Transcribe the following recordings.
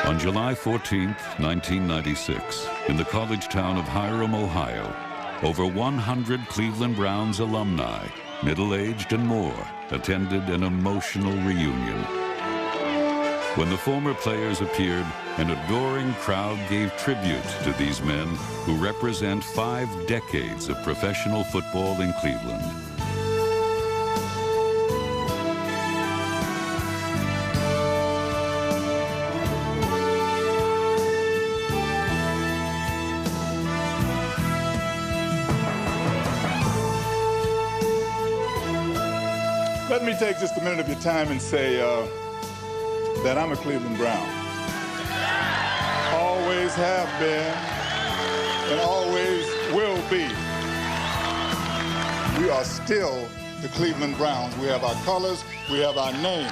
On July 14, 1996, in the college town of Hiram, Ohio, over 100 Cleveland Browns alumni, middle-aged and more, attended an emotional reunion. When the former players appeared, an adoring crowd gave tribute to these men who represent 5 decades of professional football in Cleveland. Let me take just a minute of your time and say that I'm a Cleveland Brown. Always have been and always will be. We are still the Cleveland Browns. We have our colors, we have our name.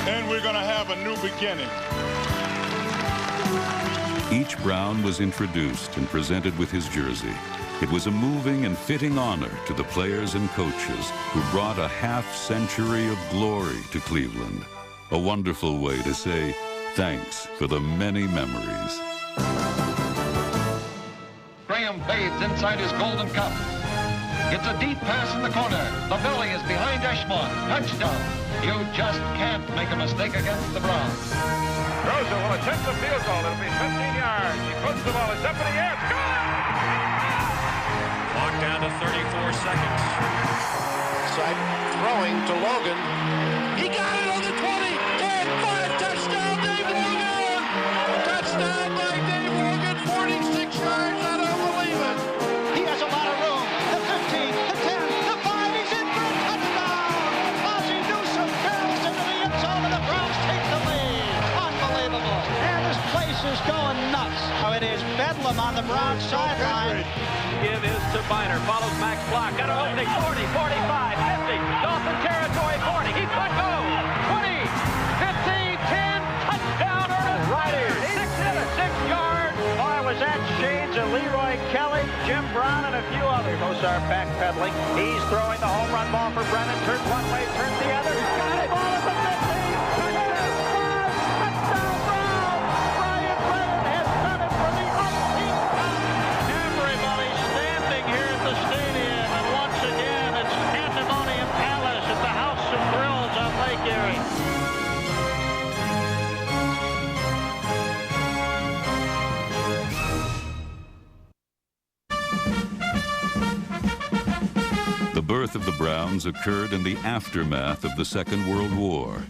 And we're gonna have a new beginning. Each Brown was introduced and presented with his jersey. It was a moving and fitting honor to the players and coaches who brought a half-century of glory to Cleveland. A wonderful way to say thanks for the many memories. Graham fades inside his golden cup. It's a deep pass in the corner. The belly is behind Eshmont. Touchdown. You just can't make a mistake against the Browns. Rosa will attempt the field goal. It'll be 15 yards. He puts the ball. It's up in the air. It's gone! Clock down to 34 seconds. Side throwing to Logan. He got it on the 20. 10, 5, touchdown, Dave Logan! Touchdown by Dave Logan, 46 yards. I don't believe it. He has a lot of room. The 15, the 10, the 5. He's in for a touchdown. Ozzie Newsome barrels into the end zone, and the Browns take the lead. Unbelievable. And this place is going nuts. Oh, it is bedlam on the Browns sideline. Give is to Biner, follows Max Block, got an opening, 40, 45, 50, Dolphin territory, 40, he could go, 20, 15, 10, touchdown, Ernest Ryder, 6 yards. Boy, was that shades of Leroy Kelly, Jim Brown, and a few others. Mozart backpedaling. He's throwing the home run ball for Brennan, turns one way, turns the other, got it, ball at the 15, touchdown, Brown, Brian Brennan has done it for the umpteenth time. Everybody standing here at the stadium, and once again, it's Pandemonium Palace at the House of Thrills on Lake Erie. The birth of the Browns occurred in the aftermath of the Second World War.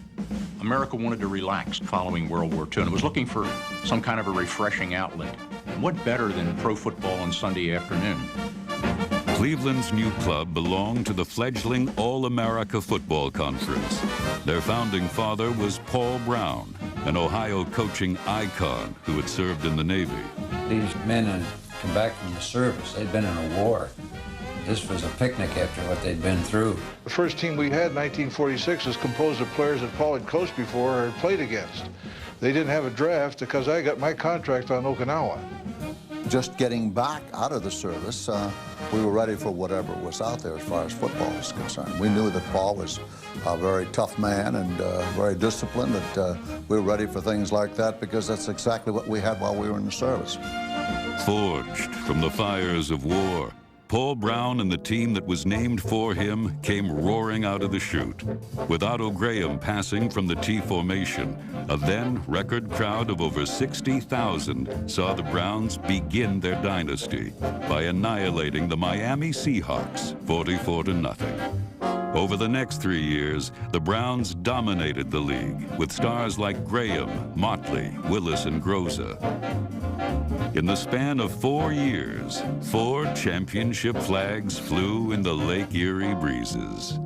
America wanted to relax following World War II and was looking for some kind of a refreshing outlet. And what better than pro football on Sunday afternoon? Cleveland's new club belonged to the fledgling All-America Football Conference. Their founding father was Paul Brown, an Ohio coaching icon who had served in the Navy. These men had come back from the service. They'd been in a war. This was a picnic after what they'd been through. The first team we had in 1946 was composed of players that Paul had coached before or had played against. They didn't have a draft because I got my contract on Okinawa. Just getting back out of the service, we were ready for whatever was out there as far as football was concerned. We knew that Paul was a very tough man and very disciplined, that we were ready for things like that because that's exactly what we had while we were in the service. Forged from the fires of war, Paul Brown and the team that was named for him came roaring out of the chute. With Otto Graham passing from the T formation, a then record crowd of over 60,000 saw the Browns begin their dynasty by annihilating the Miami Seahawks 44-0. Over the next 3 years, the Browns dominated the league with stars like Graham, Motley, Willis, and Groza. In the span of 4 years, 4 championship flags flew in the Lake Erie breezes.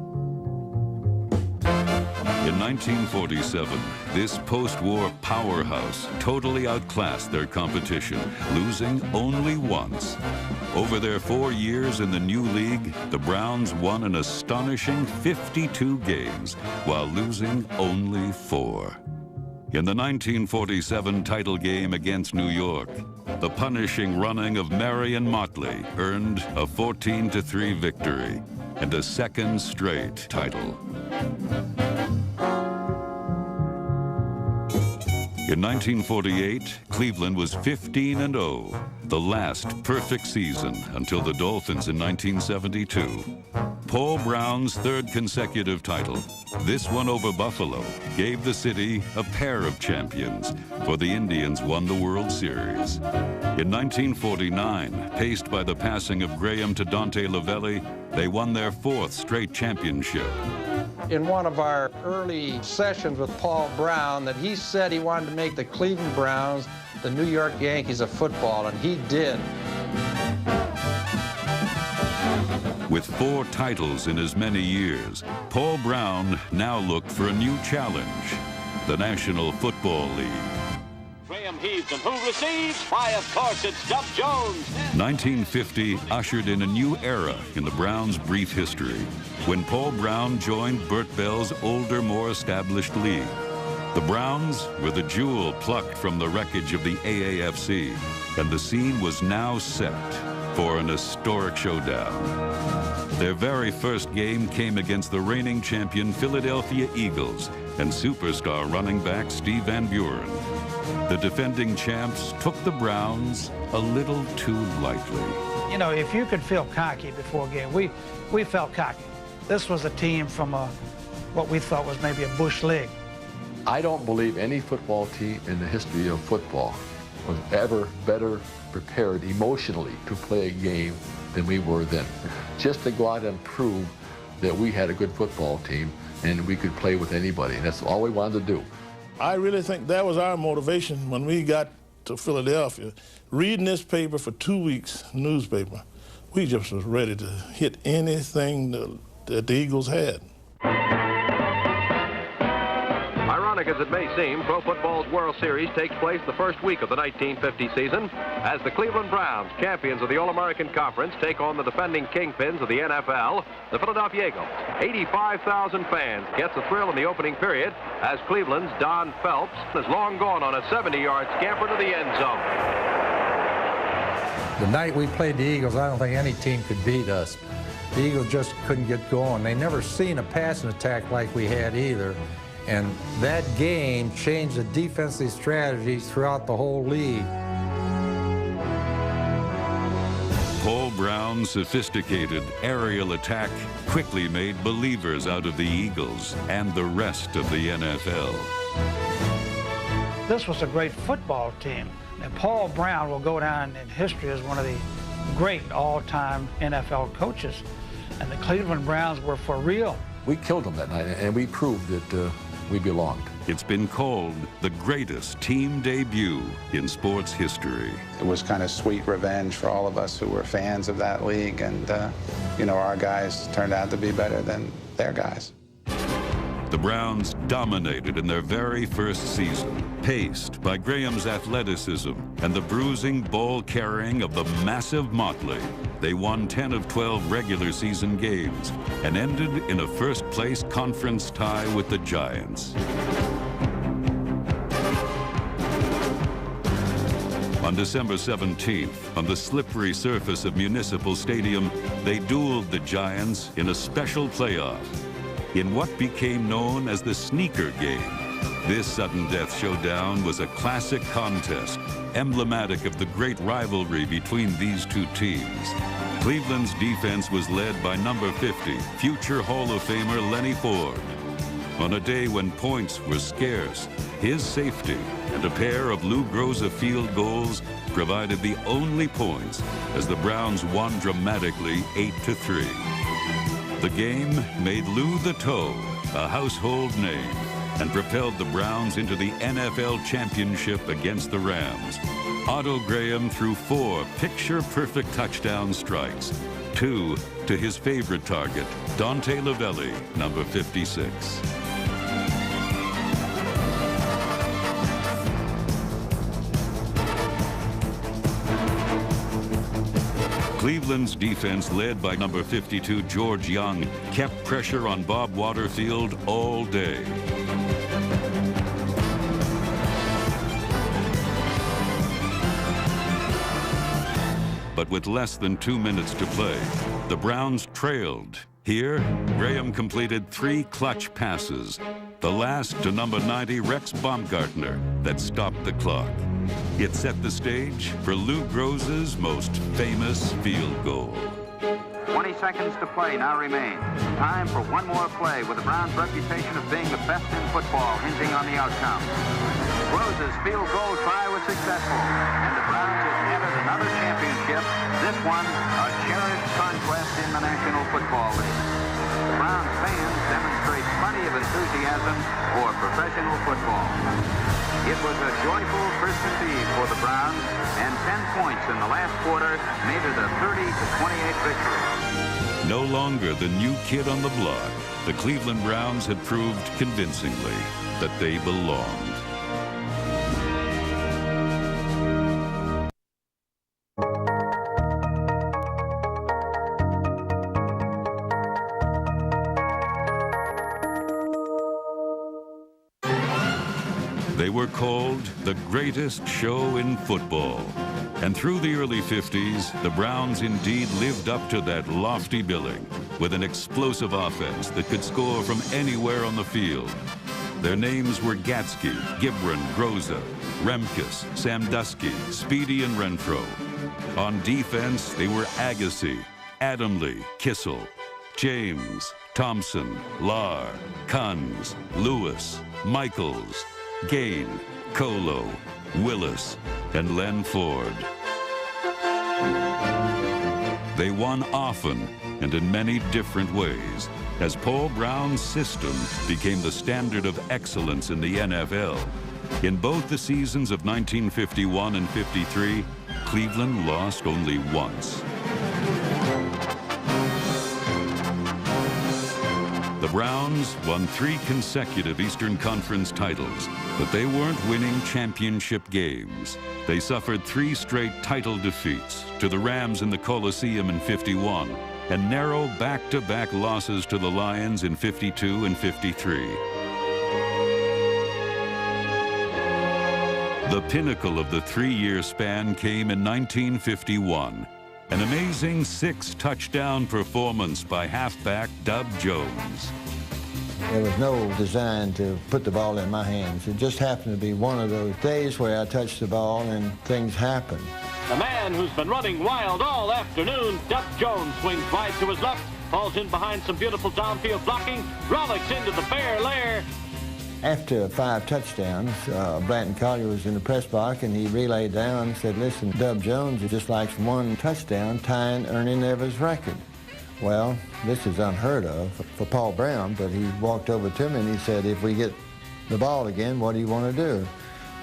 In 1947, this post-war powerhouse totally outclassed their competition, losing only once. Over their 4 years in the new league, the Browns won an astonishing 52 games, while losing only 4. In the 1947 title game against New York, the punishing running of Marion Motley earned a 14-3 victory and a second straight title. In 1948, Cleveland was 15-0, the last perfect season until the Dolphins in 1972. Paul Brown's third consecutive title, this one over Buffalo, gave the city a pair of champions, for the Indians won the World Series. In 1949, paced by the passing of Graham to Dante Lavelli, they won their fourth straight championship. In one of our early sessions with Paul Brown, that he said he wanted to make the Cleveland Browns the New York Yankees of football, and he did. With 4 titles in as many years, Paul Brown now looked for a new challenge, the National Football League. Graham heaves and who receives? Why, of course, it's Dub Jones. 1950 ushered in a new era in the Browns' brief history, when Paul Brown joined Bert Bell's older, more established league. The Browns were the jewel plucked from the wreckage of the AAFC, and the scene was now set for an historic showdown. Their very first game came against the reigning champion Philadelphia Eagles and superstar running back Steve Van Buren. The defending champs took the Browns a little too lightly. You know, if you could feel cocky before a game, we felt cocky. This was a team from what we thought was maybe a bush league. I don't believe any football team in the history of football was ever better prepared emotionally to play a game than we were then. Just to go out and prove that we had a good football team and we could play with anybody. And that's all we wanted to do. I really think that was our motivation when we got to Philadelphia. Reading this paper for 2 weeks, newspaper, we just was ready to hit anything that the Eagles had. Ironic as it may seem, Pro Football's World Series takes place the first week of the 1950 season as the Cleveland Browns, champions of the All-American Conference, take on the defending kingpins of the NFL, the Philadelphia Eagles. 85,000 fans gets a thrill in the opening period as Cleveland's Don Phelps is long gone on a 70-yard scamper to the end zone. The night we played the Eagles, I don't think any team could beat us. The Eagles just couldn't get going. They never seen a passing attack like we had either. And that game changed the defensive strategies throughout the whole league. Paul Brown's sophisticated aerial attack quickly made believers out of the Eagles and the rest of the NFL. This was a great football team, and Paul Brown will go down in history as one of the great all-time NFL coaches. And the Cleveland Browns were for real. We killed them that night, and we proved that we belonged. It's been called the greatest team debut in sports history. It was kind of sweet revenge for all of us who were fans of that league, and you know, our guys turned out to be better than their guys. The Browns dominated in their very first season, paced by Graham's athleticism and the bruising ball carrying of the massive Motley. They won 10 of 12 regular season games and ended in a first-place conference tie with the Giants. On December 17th, on the slippery surface of Municipal Stadium, they dueled the Giants in a special playoff in what became known as the sneaker game. This sudden death showdown was a classic contest, emblematic of the great rivalry between these two teams. Cleveland's defense was led by number 50, future Hall of Famer Lenny Ford. On a day when points were scarce, his safety and a pair of Lou Groza field goals provided the only points as the Browns won dramatically 8-3. The game made Lou the Toe a household name and propelled the Browns into the NFL championship against the Rams. Otto Graham threw 4 picture-perfect touchdown strikes, 2 to his favorite target, Dante Lavelli, number 56. Cleveland's defense, led by number 52, George Young, kept pressure on Bob Waterfield all day. But with less than 2 minutes to play, the Browns trailed. Here, Graham completed 3 clutch passes, the last to number 90 Rex Baumgartner that stopped the clock. It set the stage for Lou Groza's most famous field goal. 20 seconds to play now remain. Time for one more play with the Browns' reputation of being the best in football hinging on the outcome. Groza's field goal try was successful, and the Browns have entered another championship, this one a cherished conquest in the National Football League. The Browns fans demonstrate plenty of enthusiasm for professional football. It was a joyful Christmas Eve for the Browns, and 10 points in the last quarter made it a 30-28 victory. No longer the new kid on the block, the Cleveland Browns had proved convincingly that they belonged. They were called the greatest show in football. And through the early 50s, the Browns indeed lived up to that lofty billing with an explosive offense that could score from anywhere on the field. Their names were Gatsky, Gibran, Groza, Remkus, Sandusky, Speedy, and Renfro. On defense, they were Agassi, Adamle, Kissel, James, Thompson, Lahr, Kunz, Lewis, Michaels, Gain, Colo, Willis, and Len Ford. They won often and in many different ways, as Paul Brown's system became the standard of excellence in the NFL. In both the seasons of 1951 and 53, Cleveland lost only once. The Browns won 3 consecutive Eastern Conference titles, but they weren't winning championship games. They suffered 3 straight title defeats to the Rams in the Coliseum in 51 and narrow back-to-back losses to the Lions in 52 and 53. The pinnacle of the 3-year span came in 1951. An amazing 6-touchdown performance by halfback Dub Jones. There was no design to put the ball in my hands. It just happened to be one of those days where I touched the ball and things happened. The man who's been running wild all afternoon, Dub Jones, swings wide to his left, falls in behind some beautiful downfield blocking, rollicks into the Bear lair. After 5 touchdowns, Blanton Collier was in the press box, and he relayed down and said, listen, Dub Jones just likes 1 touchdown, tying Ernie Neville's record. Well, this is unheard of for Paul Brown, but he walked over to me and he said, if we get the ball again, what do you want to do?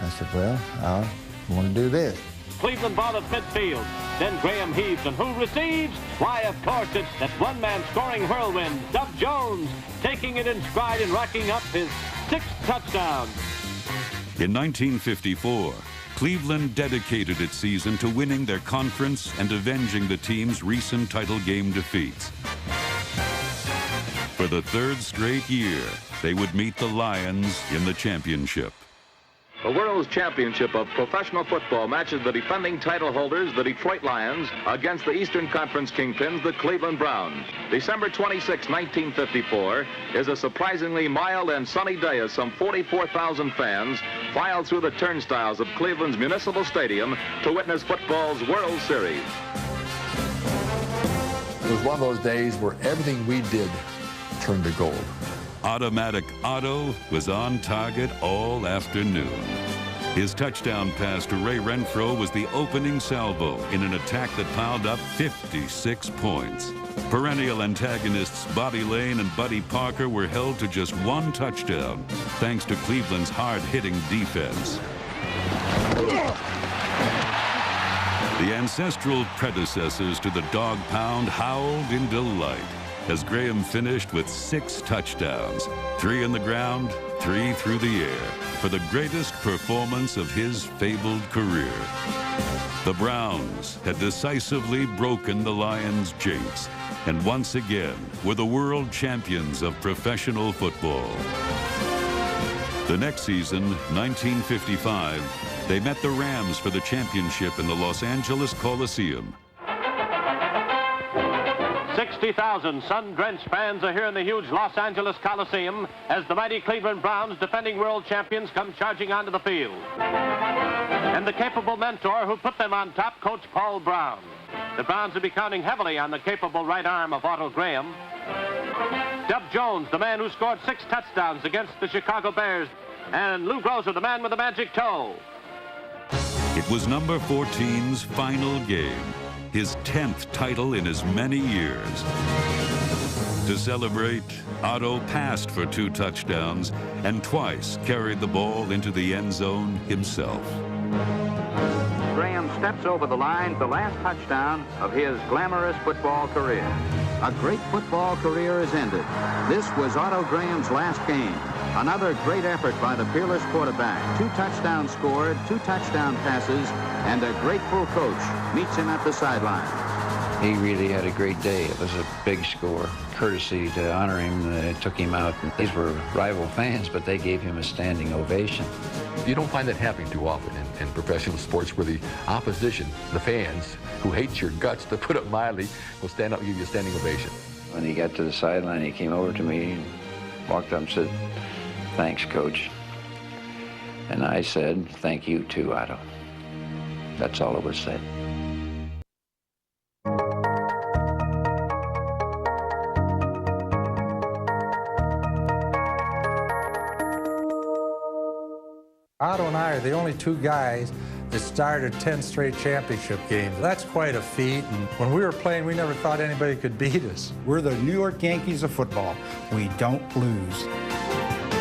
I said, well, I want to do this. Cleveland ball at midfield. Then Graham heaves, and who receives? Why, of course, it's that one-man scoring whirlwind, Dub Jones, taking it in stride and racking up his 6th touchdown. In 1954, Cleveland dedicated its season to winning their conference and avenging the team's recent title game defeats. For the 3rd straight year, they would meet the Lions in the championship. The World's Championship of Professional Football matches the defending title holders, the Detroit Lions, against the Eastern Conference kingpins, the Cleveland Browns. December 26, 1954, is a surprisingly mild and sunny day as some 44,000 fans filed through the turnstiles of Cleveland's Municipal Stadium to witness football's World Series. It was one of those days where everything we did turned to gold. Automatic Otto was on target all afternoon. His touchdown pass to Ray Renfro was the opening salvo in an attack that piled up 56 points. Perennial antagonists Bobby Lane and Buddy Parker were held to just 1 touchdown, thanks to Cleveland's hard-hitting defense. The ancestral predecessors to the dog pound howled in delight as Graham finished with 6 touchdowns, 3 in the ground, 3 through the air, for the greatest performance of his fabled career. The Browns had decisively broken the Lions' jinx, and once again were the world champions of professional football. The next season, 1955, they met the Rams for the championship in the Los Angeles Coliseum. 6 60,000 sun-drenched fans are here in the huge Los Angeles Coliseum as the mighty Cleveland Browns, defending world champions, come charging onto the field. And the capable mentor who put them on top, Coach Paul Brown. The Browns will be counting heavily on the capable right arm of Otto Graham. Dub Jones, the man who scored 6 touchdowns against the Chicago Bears. And Lou Groza, the man with the magic toe. It was number 14's final game, his 10th title in as many years. To celebrate, Otto passed for 2 touchdowns and twice carried the ball into the end zone himself. Graham steps over the line, the last touchdown of his glamorous football career. A great football career is ended. This was Otto Graham's last game. Another great effort by the fearless quarterback. 2 touchdowns scored, 2 touchdown passes, and a grateful coach meets him at the sideline. He really had a great day. It was a big score. Courtesy to honor him, it took him out. These were rival fans, but they gave him a standing ovation. You don't find that happening too often in professional sports where the opposition, the fans, who hate your guts, to put it mildly, will stand up and give you a standing ovation. When he got to the sideline, he came over to me and walked up and said, "Thanks, Coach." And I said, "Thank you too, Otto." That's all that was said. Otto and I are the only 2 guys that started 10 straight championship games. That's quite a feat, and when we were playing, we never thought anybody could beat us. We're the New York Yankees of football. We don't lose.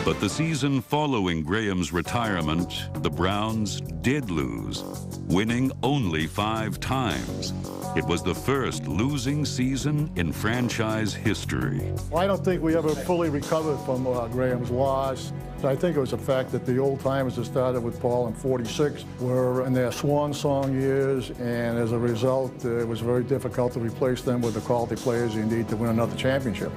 But the season following Graham's retirement, the Browns did lose, winning only 5 times. It was the first losing season in franchise history. Well, I don't think we ever fully recovered from Graham's loss. I think it was the fact that the old timers that started with Paul in '46 were in their swan song years, and as a result, it was very difficult to replace them with the quality players you need to win another championship.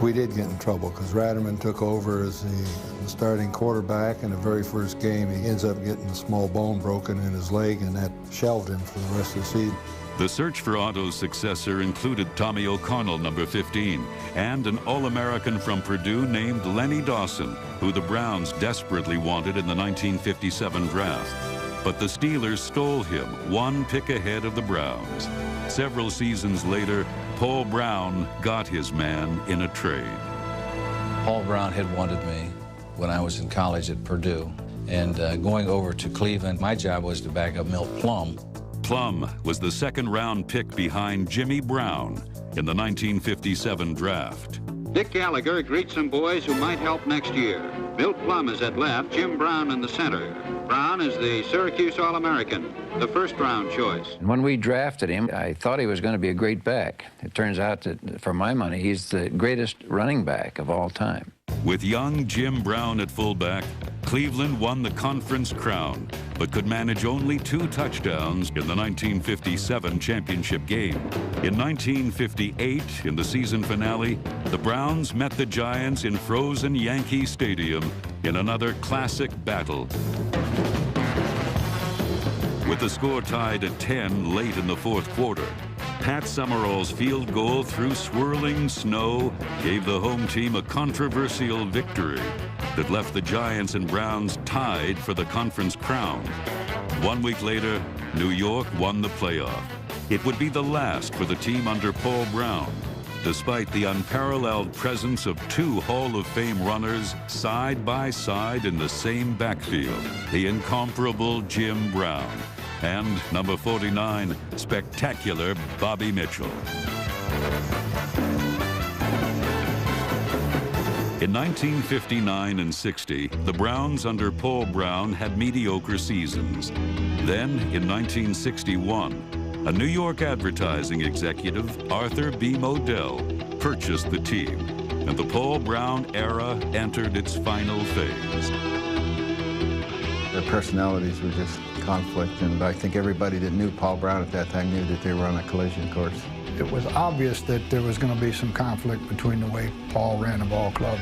We did get in trouble because Ratterman took over as the starting quarterback. In the very first game, he ends up getting a small bone broken in his leg, and that shelved him for the rest of the season. The search for Otto's successor included Tommy O'Connell, number 15, and an All-American from Purdue named Lenny Dawson, who the Browns desperately wanted in the 1957 draft. But the Steelers stole him, 1 pick ahead of the Browns. Several seasons later, Paul Brown got his man in a trade. Paul Brown had wanted me when I was in college at Purdue. And going over to Cleveland, my job was to back up Milt Plum. Plum was the 2nd-round pick behind Jimmy Brown in the 1957 draft. Dick Gallagher greets some boys who might help next year. Milt Plum is at left, Jim Brown in the center. Brown is the Syracuse All-American, the 1st-round choice. When we drafted him, I thought he was going to be a great back. It turns out that, for my money, he's the greatest running back of all time. With young Jim Brown at fullback, Cleveland won the conference crown, but could manage only 2 touchdowns in the 1957 championship game. In 1958, in the season finale, the Browns met the Giants in frozen Yankee Stadium in another classic battle. With the score tied at 10 late in the 4th quarter, Pat Summerall's field goal through swirling snow gave the home team a controversial victory that left the Giants and Browns tied for the conference crown. 1 week later, New York won the playoff. It would be the last for the team under Paul Brown, despite the unparalleled presence of 2 Hall of Fame runners side by side in the same backfield, the incomparable Jim Brown and number 49, spectacular Bobby Mitchell. In 1959 and 60, the Browns under Paul Brown had mediocre seasons. Then, in 1961, a New York advertising executive, Arthur B. Modell, purchased the team, and the Paul Brown era entered its final phase. Their personalities were just conflict, and I think everybody that knew Paul Brown at that time knew that they were on a collision course. It was obvious that there was going to be some conflict between the way Paul ran the ball club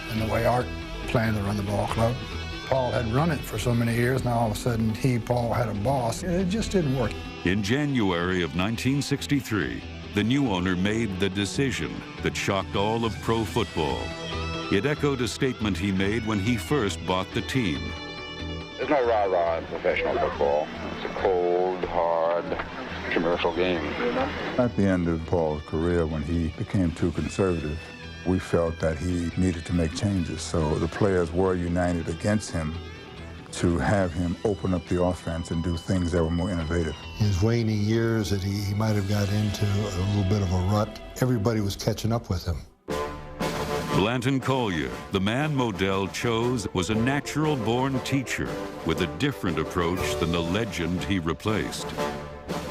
and the way Art planned to run the ball club. Paul had run it for so many years, now all of a sudden Paul had a boss, and it just didn't work. In January of 1963, the new owner made the decision that shocked all of pro football. It echoed a statement he made when he first bought the team. There's no rah-rah in professional football. It's a cold, hard, commercial game. At the end of Paul's career, when he became too conservative, we felt that he needed to make changes. So the players were united against him to have him open up the offense and do things that were more innovative. In his waning years that he might have got into a little bit of a rut, everybody was catching up with him. Blanton Collier, the man Modell chose, was a natural-born teacher with a different approach than the legend he replaced.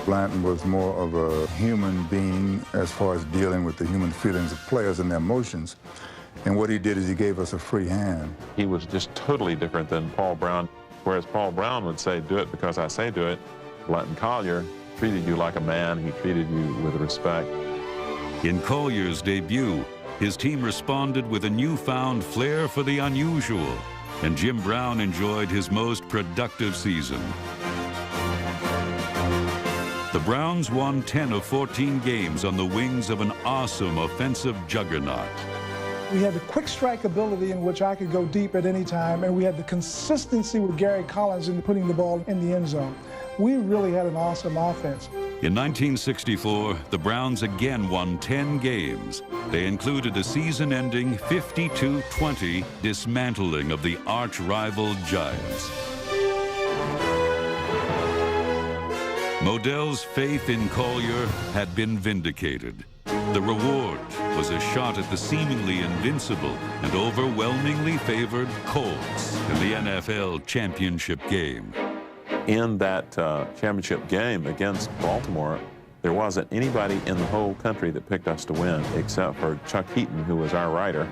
Blanton was more of a human being as far as dealing with the human feelings of players and their emotions. And what he did is he gave us a free hand. He was just totally different than Paul Brown. Whereas Paul Brown would say, do it because I say do it, Blanton Collier treated you like a man. He treated you with respect. In Collier's debut, his team responded with a newfound flair for the unusual, and Jim Brown enjoyed his most productive season. The Browns won 10 of 14 games on the wings of an awesome offensive juggernaut. We had the quick strike ability in which I could go deep at any time, and we had the consistency with Gary Collins in putting the ball in the end zone. We really had an awesome offense. In 1964, the Browns again won 10 games. They included a season-ending 52-20 dismantling of the arch-rival Giants. Modell's faith in Collier had been vindicated. The reward was a shot at the seemingly invincible and overwhelmingly favored Colts in the NFL championship game. In that championship game against Baltimore, there wasn't anybody in the whole country that picked us to win except for Chuck Heaton, who was our writer.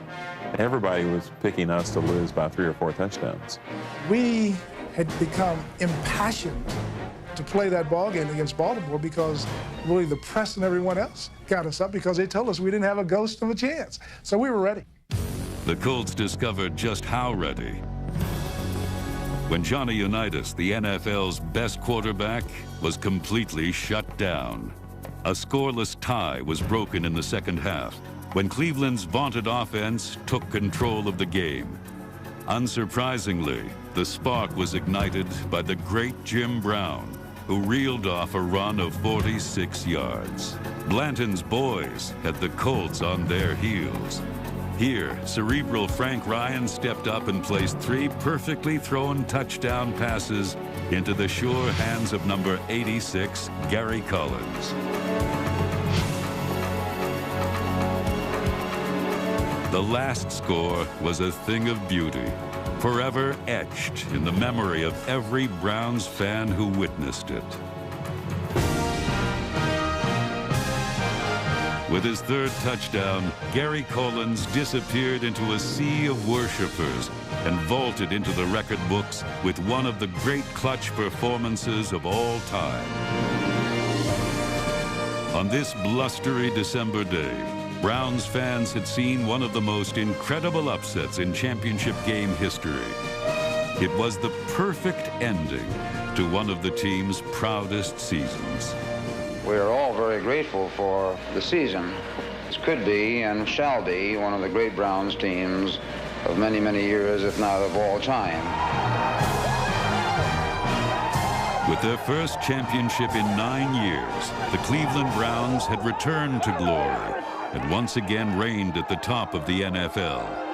Everybody was picking us to lose by 3 or 4 touchdowns. We had become impassioned to play that ball game against Baltimore because really the press and everyone else got us up because they told us we didn't have a ghost of a chance. So we were ready. The Colts discovered just how ready when Johnny Unitas, the NFL's best quarterback, was completely shut down. A scoreless tie was broken in the second half when Cleveland's vaunted offense took control of the game. Unsurprisingly, the spark was ignited by the great Jim Brown, who reeled off a run of 46 yards. Blanton's boys had the Colts on their heels. Here, cerebral Frank Ryan stepped up and placed 3 perfectly thrown touchdown passes into the sure hands of number 86, Gary Collins. The last score was a thing of beauty, forever etched in the memory of every Browns fan who witnessed it. With his 3rd touchdown, Gary Collins disappeared into a sea of worshipers and vaulted into the record books with one of the great clutch performances of all time. On this blustery December day, Browns fans had seen one of the most incredible upsets in championship game history. It was the perfect ending to one of the team's proudest seasons. We are all very grateful for the season. This could be and shall be one of the great Browns teams of many, many years, if not of all time. With their first championship in 9 years, the Cleveland Browns had returned to glory and once again reigned at the top of the NFL.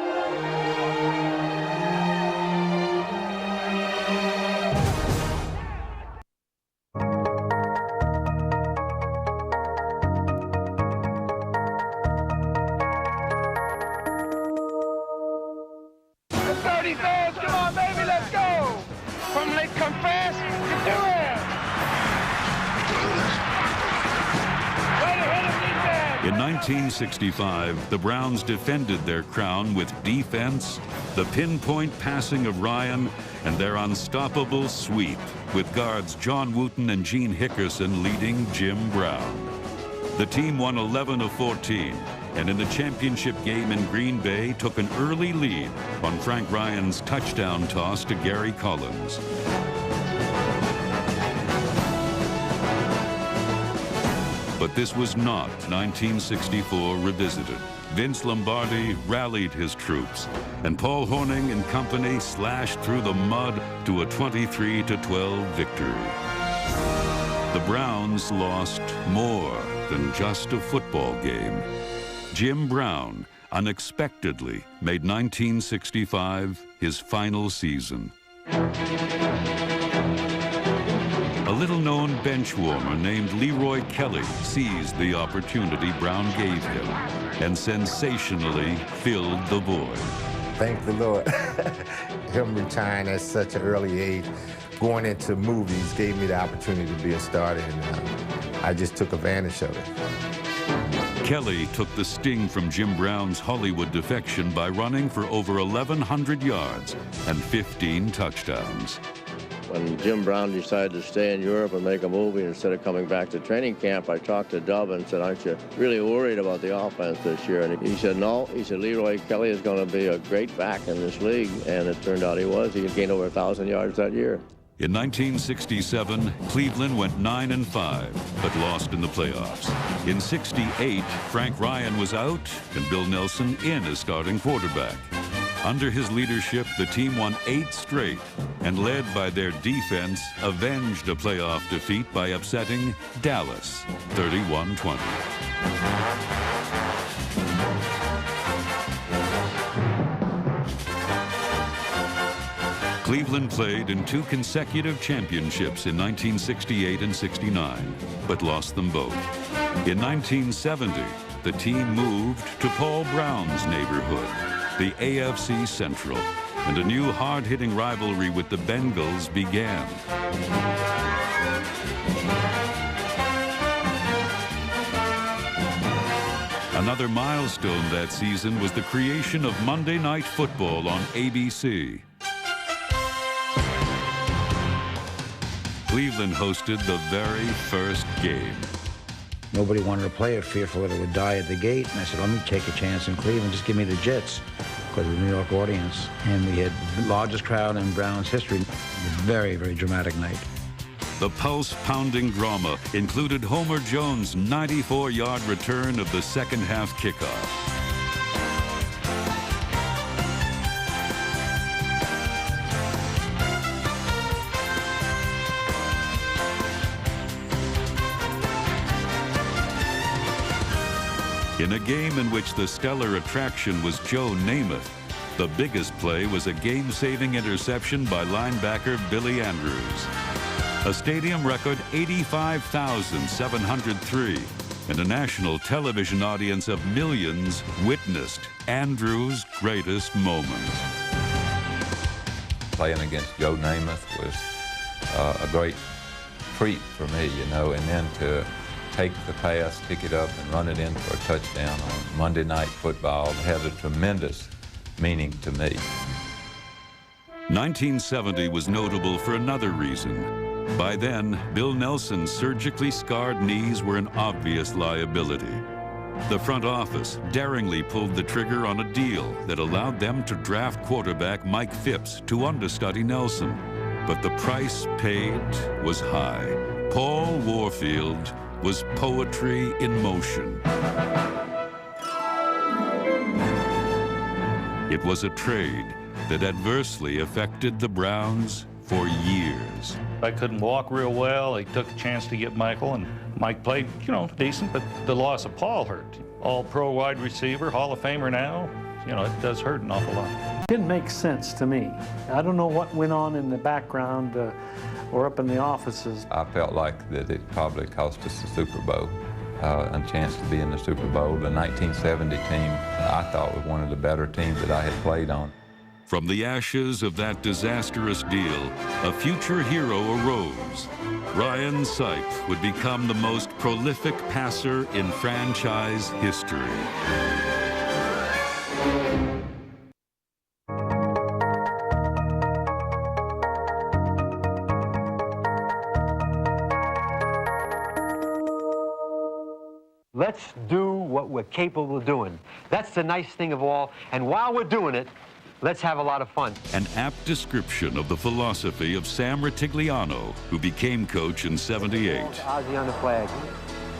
In 1965, the Browns defended their crown with defense, the pinpoint passing of Ryan, and their unstoppable sweep, with guards John Wooten and Gene Hickerson leading Jim Brown. The team won 11 of 14, and in the championship game in Green Bay took an early lead on Frank Ryan's touchdown toss to Gary Collins. But this was not 1964 revisited. Vince Lombardi rallied his troops, and Paul Hornung and company slashed through the mud to a 23-12 victory. The Browns lost more than just a football game. Jim Brown unexpectedly made 1965 his final season. A little-known bench warmer named Leroy Kelly seized the opportunity Brown gave him and sensationally filled the void. Thank the Lord. Him retiring at such an early age, going into movies gave me the opportunity to be a starter, and I just took advantage of it. Kelly took the sting from Jim Brown's Hollywood defection by running for over 1,100 yards and 15 touchdowns. When Jim Brown decided to stay in Europe and make a movie instead of coming back to training camp, I talked to Dub and said, "Aren't you really worried about the offense this year?" And he said, "No." He said, "Leroy Kelly is going to be a great back in this league." And it turned out he was. He gained over 1,000 yards that year. In 1967, Cleveland went 9-5, but lost in the playoffs. In '68, Frank Ryan was out and Bill Nelson in as starting quarterback. Under his leadership, the team won 8 straight and, led by their defense, avenged a playoff defeat by upsetting Dallas 31-20. Cleveland played in 2 consecutive championships in 1968 and '69, but lost them both. In 1970, the team moved to Paul Brown's neighborhood, the AFC Central, and a new hard-hitting rivalry with the Bengals began. Another milestone that season was the creation of Monday Night Football on ABC. Cleveland hosted the very first game. Nobody wanted to play it, fearful that it would die at the gate. And I said, let me take a chance in Cleveland. Just give me the Jets, because of the New York audience. And we had the largest crowd in Browns history. It was a very, very dramatic night. The pulse-pounding drama included Homer Jones' 94-yard return of the second-half kickoff. In a game in which the stellar attraction was Joe Namath, the biggest play was a game-saving interception by linebacker Billy Andrews. A stadium record 85,703 and a national television audience of millions witnessed Andrews' greatest moment. Playing against Joe Namath was a great treat for me, you know, and then to take the pass, pick it up, and run it in for a touchdown on Monday Night Football had a tremendous meaning to me. 1970 was notable for another reason. By then, Bill Nelson's surgically scarred knees were an obvious liability. The front office daringly pulled the trigger on a deal that allowed them to draft quarterback Mike Phipps to understudy Nelson. But the price paid was high. Paul Warfield was poetry in motion. It was a trade that adversely affected the Browns for years. I couldn't walk real well. They took a chance to get Michael, and Mike played, you know, decent, but the loss of Paul hurt. All-pro wide receiver, Hall of Famer now. You know, it does hurt an awful lot. It didn't make sense to me. I don't know what went on in the background or up in the offices. I felt like that it probably cost us the Super Bowl, a chance to be in the Super Bowl. The 1970 team, I thought, was one of the better teams that I had played on. From the ashes of that disastrous deal, a future hero arose. Ryan Sipe would become the most prolific passer in franchise history. Let's do what we're capable of doing. That's the nice thing of all. And while we're doing it, let's have a lot of fun. An apt description of the philosophy of Sam Ritigliano, who became coach in '78. Ozzie on the flag.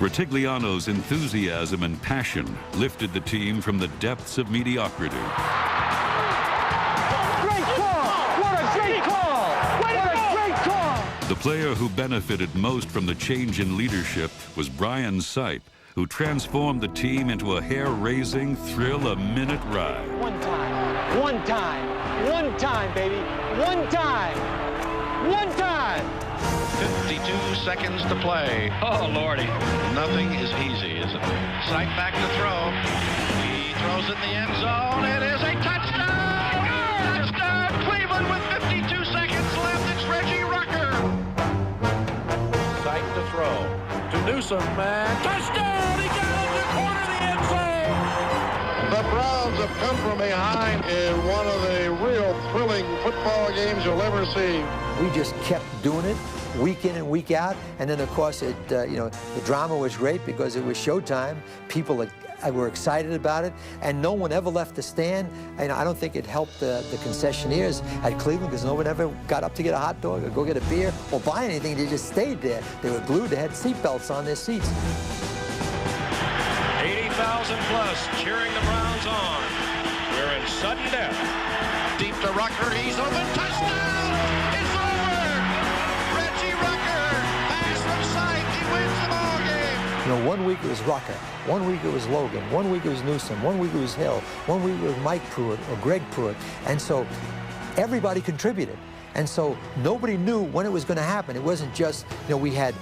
Retigliano's enthusiasm and passion lifted the team from the depths of mediocrity. Great call! What a great call! What a great call! The player who benefited most from the change in leadership was Brian Sipe, who transformed the team into a hair-raising, thrill-a-minute ride. One time, one time, one time, baby, one time, one time! 52 seconds to play. Oh, Lordy. Nothing is easy, is it? Sipe back to throw. He throws in the end zone. It is a touchdown! Touchdown! Cleveland with 52 seconds left. It's Reggie Rucker. Sipe to throw. To Newsome, man. Touchdown! He got it in the corner of the end zone! The Browns have come from behind in one of the real thrilling football games you'll ever see. We just kept doing it week in and week out, and then of course it, you know, the drama was great because it was showtime. People were excited about it, and no one ever left the stand. And I don't think it helped the concessionaires at Cleveland because no one ever got up to get a hot dog or go get a beer or buy anything. They just stayed there. They were glued. They had seatbelts on their seats. 80,000 plus cheering the Browns on. We're in sudden death. Deep to Rucker. He's open. Touchdown! It's over! Reggie Rucker pass from Sipe. He wins the ball game. You know, 1 week it was Rucker, 1 week it was Logan, 1 week it was Newsome, 1 week it was Hill, 1 week it was Mike Pruitt or Greg Pruitt. And so everybody contributed. And so nobody knew when it was going to happen. It wasn't just, you know, we had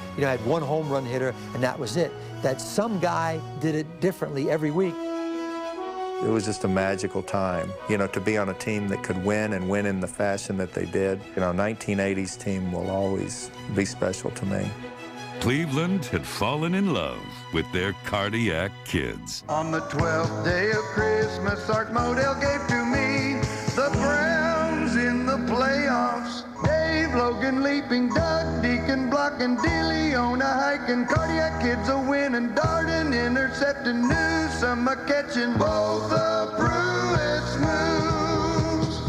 one home run hitter and that was it. That some guy did it differently every week. It was just a magical time, you know, to be on a team that could win and win in the fashion that they did. You know, 1980s team will always be special to me. Cleveland had fallen in love with their cardiac kids. On the 12th day of Christmas, Art Modell gave to me the Browns in the playoffs. Dave Logan leaping, Doug Deacon blocking, DeLeon hiking, cardiac kids a winning, Darden intercepting, Newsome a catching, both the Pruitts moves.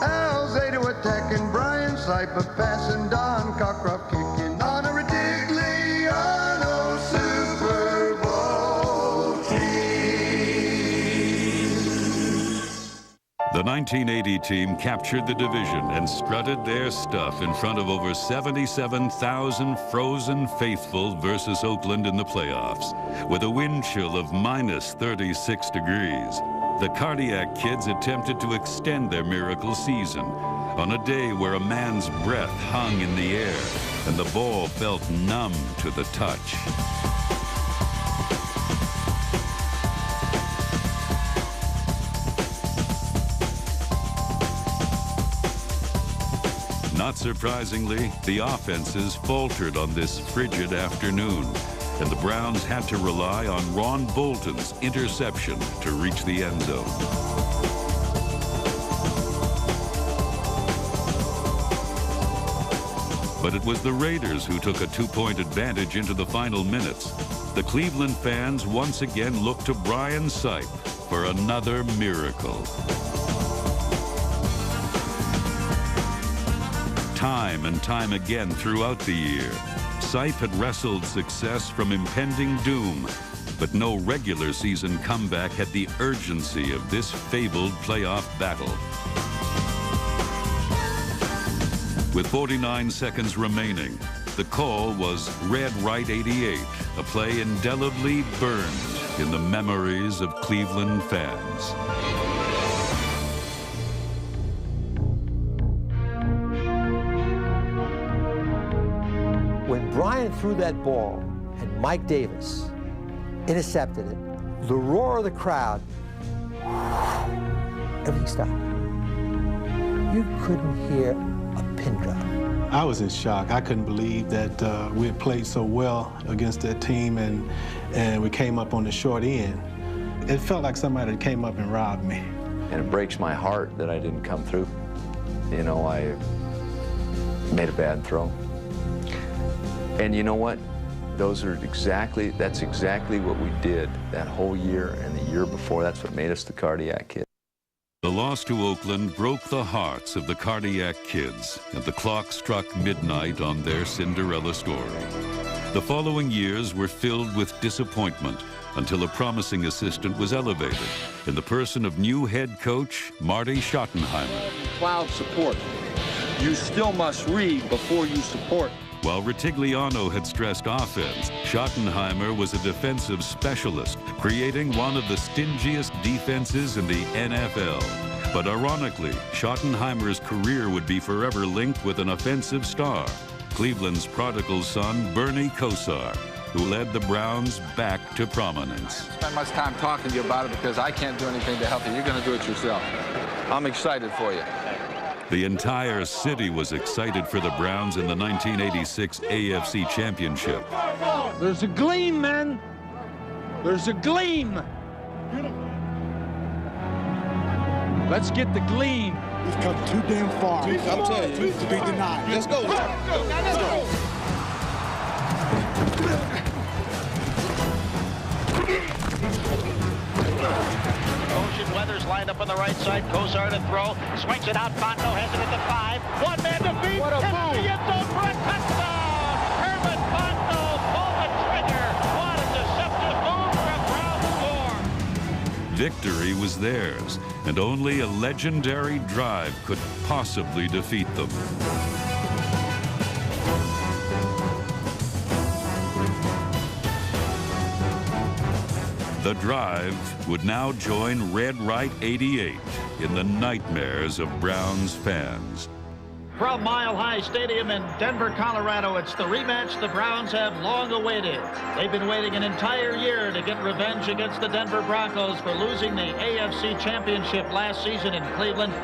Al Zado attacking, Brian Sipe a passing, Don Cockcroft kicking, on a Retigliano Super Bowl team. The 1980 team captured the division and strutted their stuff in front of over 77,000 frozen faithful versus Oakland in the playoffs. With a wind chill of minus 36 degrees, the cardiac kids attempted to extend their miracle season on a day where a man's breath hung in the air and the ball felt numb to the touch. Not surprisingly, the offenses faltered on this frigid afternoon, and the Browns had to rely on Ron Bolton's interception to reach the end zone. But it was the Raiders who took a two-point advantage into the final minutes. The Cleveland fans once again looked to Brian Sipe for another miracle. Time and time again throughout the year, Sipe had wrestled success from impending doom, but no regular season comeback had the urgency of this fabled playoff battle. With 49 seconds remaining, the call was Red Right 88, a play indelibly burned in the memories of Cleveland fans. When Brian threw that ball and Mike Davis intercepted it, the roar of the crowd, everything stopped. You couldn't hear a pin drop. I was in shock. I couldn't believe that we had played so well against that team and we came up on the short end. It felt like somebody came up and robbed me. And it breaks my heart that I didn't come through. You know, I made a bad throw. And you know what? That's exactly what we did that whole year and the year before. That's what made us the Cardiac Kids. The loss to Oakland broke the hearts of the Cardiac Kids, and the clock struck midnight on their Cinderella story. The following years were filled with disappointment until a promising assistant was elevated in the person of new head coach Marty Schottenheimer. Cloud support. You still must read before you support. While Ritigliano had stressed offense, Schottenheimer was a defensive specialist, creating one of the stingiest defenses in the NFL. But ironically, Schottenheimer's career would be forever linked with an offensive star, Cleveland's prodigal son, Bernie Kosar, who led the Browns back to prominence. I don't spend much time talking to you about it because I can't do anything to help you. You're going to do it yourself. I'm excited for you. The entire city was excited for the Browns in the 1986 AFC Championship. There's a gleam, man. There's a gleam. Let's get the gleam. We've come too damn far. I'm telling you, to be denied. Let's go. Let's go. Ocean Weathers lined up on the right side. Kosar to throw. Swings it out. Fonto has it at the 5. One man to beat. What a hits move. the end zone for a touchdown. Herman Fonto pulled the trigger. What a deceptive move for a Brown score. Victory was theirs, and only a legendary drive could possibly defeat them. The drive would now join Red Right 88 in the nightmares of Browns fans. From Mile High Stadium in Denver, Colorado, it's the rematch the Browns have long awaited. They've been waiting an entire year to get revenge against the Denver Broncos for losing the AFC Championship last season in Cleveland.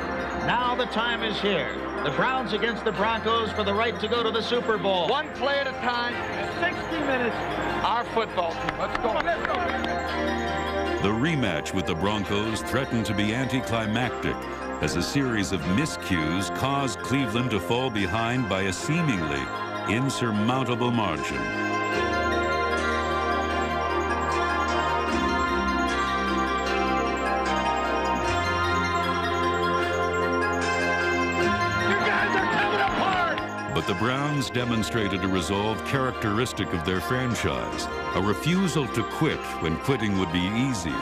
Now the time is here. The Browns against the Broncos for the right to go to the Super Bowl. One play at a time, 60 minutes. Our football team. Let's go. Let's go. The rematch with the Broncos threatened to be anticlimactic as a series of miscues caused Cleveland to fall behind by a seemingly insurmountable margin. But the Browns demonstrated a resolve characteristic of their franchise, a refusal to quit when quitting would be easy,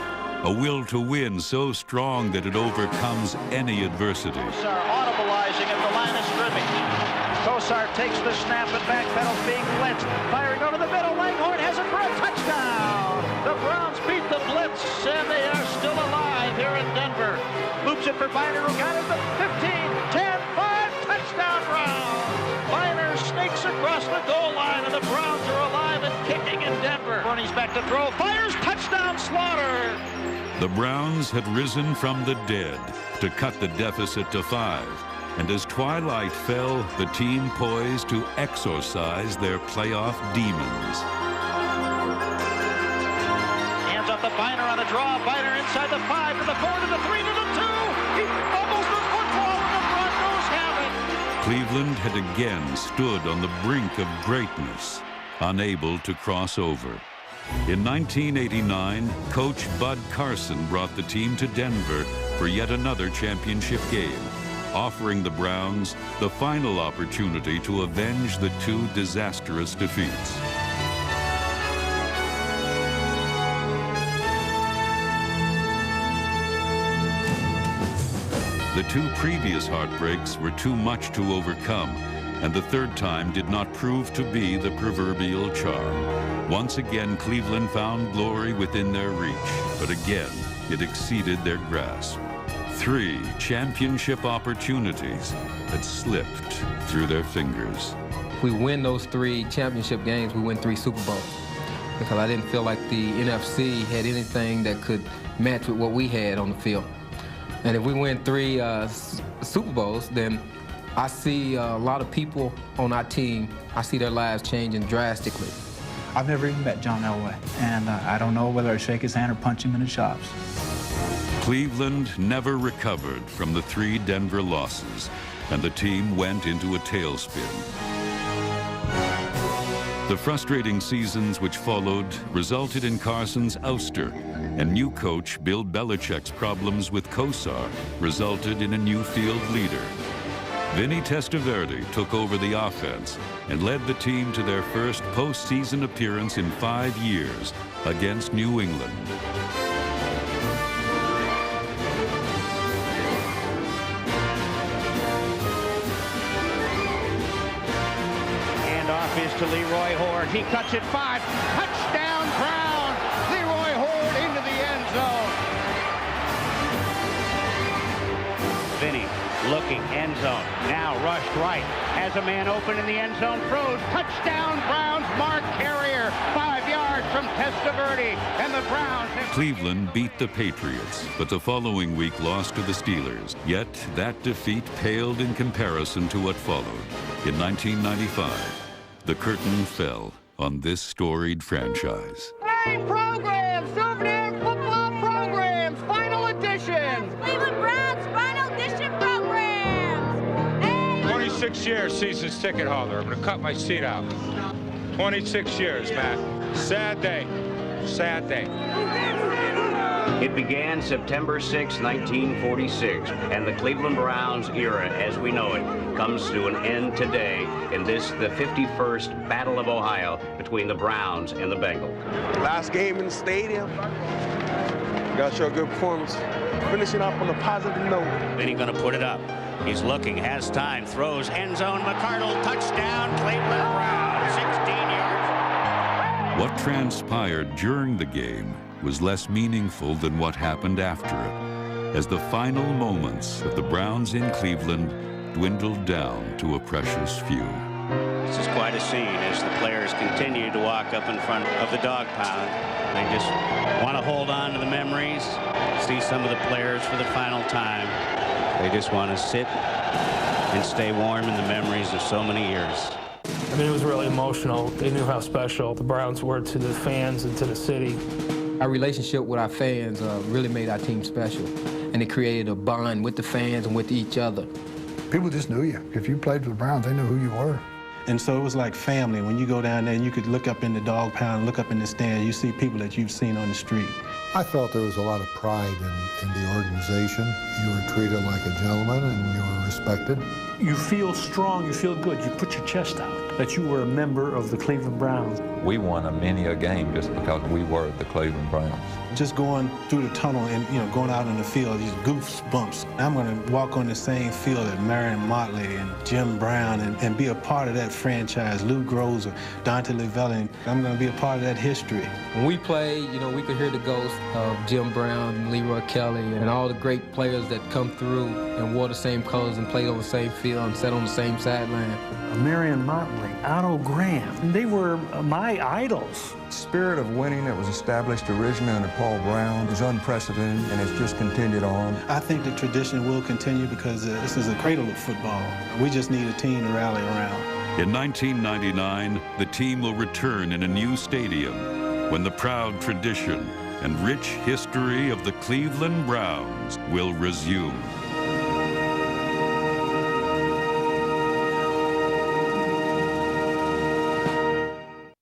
a will to win so strong that it overcomes any adversity. Kosar audibilizing at the line of scrimmage. Kosar takes the snap and backpedals being blitzed. Firing over the middle. Langhorne has it for a touchdown. The Browns beat the blitz, and they are still alive here in Denver. Loops it for Biner, who got it at 15, 10, 5, touchdown Browns. Biner snakes across the goal line, and the Browns are alive and kicking in Denver. Bernie's back to throw. Fires, touchdown, Slaughter. The Browns had risen from the dead to cut the deficit to 5. And as twilight fell, the team poised to exorcise their playoff demons. Hands off the Biner on a draw. Biner inside the 5 to the 4 to the 3 to the 2. He fumbles the football, and the Broncos have it. Cleveland had again stood on the brink of greatness, unable to cross over. In 1989, coach Bud Carson brought the team to Denver for yet another championship game, offering the Browns the final opportunity to avenge the 2 disastrous defeats. The 2 previous heartbreaks were too much to overcome, and the third time did not prove to be the proverbial charm. Once again, Cleveland found glory within their reach, but again, it exceeded their grasp. 3 championship opportunities had slipped through their fingers. If we win those 3 championship games, we win 3 Super Bowls. Because I didn't feel like the NFC had anything that could match with what we had on the field. And if we win 3 Super Bowls, then I see a lot of people on our team, I see their lives changing drastically. I've never even met John Elway, and I don't know whether I shake his hand or punch him in the chops. Cleveland never recovered from the 3 Denver losses, and the team went into a tailspin. The frustrating seasons which followed resulted in Carson's ouster, and new coach Bill Belichick's problems with Kosar resulted in a new field leader. Vinny Testaverde took over the offense and led the team to their first postseason appearance in 5 years against New England. Handoff is to Leroy Hoard. He cuts it 5. Touchdown, Browns! Leroy Hoard into the end zone. Vinny looking, end zone. Now rushed right. Has a man open in the end zone. Throws. Touchdown, Browns. Mark Carrier. 5 yards from Testaverde. And the Browns have... Cleveland beat the Patriots, but the following week lost to the Steelers. Yet that defeat paled in comparison to what followed. In 1995, the curtain fell on this storied franchise. Name programs, souvenir football programs, final edition. Cleveland Browns final edition programs. 26 years season's ticket holder. I'm going to cut my seat out. 26 years, man. Sad day. Sad day. It began September 6, 1946, and the Cleveland Browns era, as we know it, comes to an end today in this, the 51st Battle of Ohio between the Browns and the Bengals. Last game in the stadium. Got to show a good performance. Finishing off on a positive note. Vinny going to put it up. He's looking, has time, throws, end zone, McCardle, touchdown, Cleveland Browns, 16 yards. What transpired during the game was less meaningful than what happened after it, as the final moments of the Browns in Cleveland dwindled down to a precious few. This is quite a scene as the players continue to walk up in front of the dog pound. They just want to hold on to the memories, see some of the players for the final time. They just want to sit and stay warm in the memories of so many years. I mean, it was really emotional. They knew how special the Browns were to the fans and to the city. Our relationship with our fans really made our team special, and it created a bond with the fans and with each other. People just knew you. If you played for the Browns, they knew who you were. And so it was like family. When you go down there and you could look up in the dog pound, look up in the stand, you see people that you've seen on the street. I felt there was a lot of pride in the organization. You were treated like a gentleman and you were respected. You feel strong, you feel good. You put your chest out that you were a member of the Cleveland Browns. We won many a game just because we were the Cleveland Browns. Just going through the tunnel and, going out in the field, these goosebumps. I'm going to walk on the same field as Marion Motley and Jim Brown and be a part of that franchise, Lou Groza, Dante Livella. I'm going to be a part of that history. When we play, we could hear the ghost of Jim Brown and Leroy Kelly and all the great players that come through and wore the same colors and played on the same field and sat on the same sideline. Marion Motley, Otto Graham, they were my idols. The spirit of winning that was established originally under Paul Brown is unprecedented, and it's just continued on. I think the tradition will continue because this is a cradle of football. We just need a team to rally around. In 1999, the team will return in a new stadium when the proud tradition and rich history of the Cleveland Browns will resume.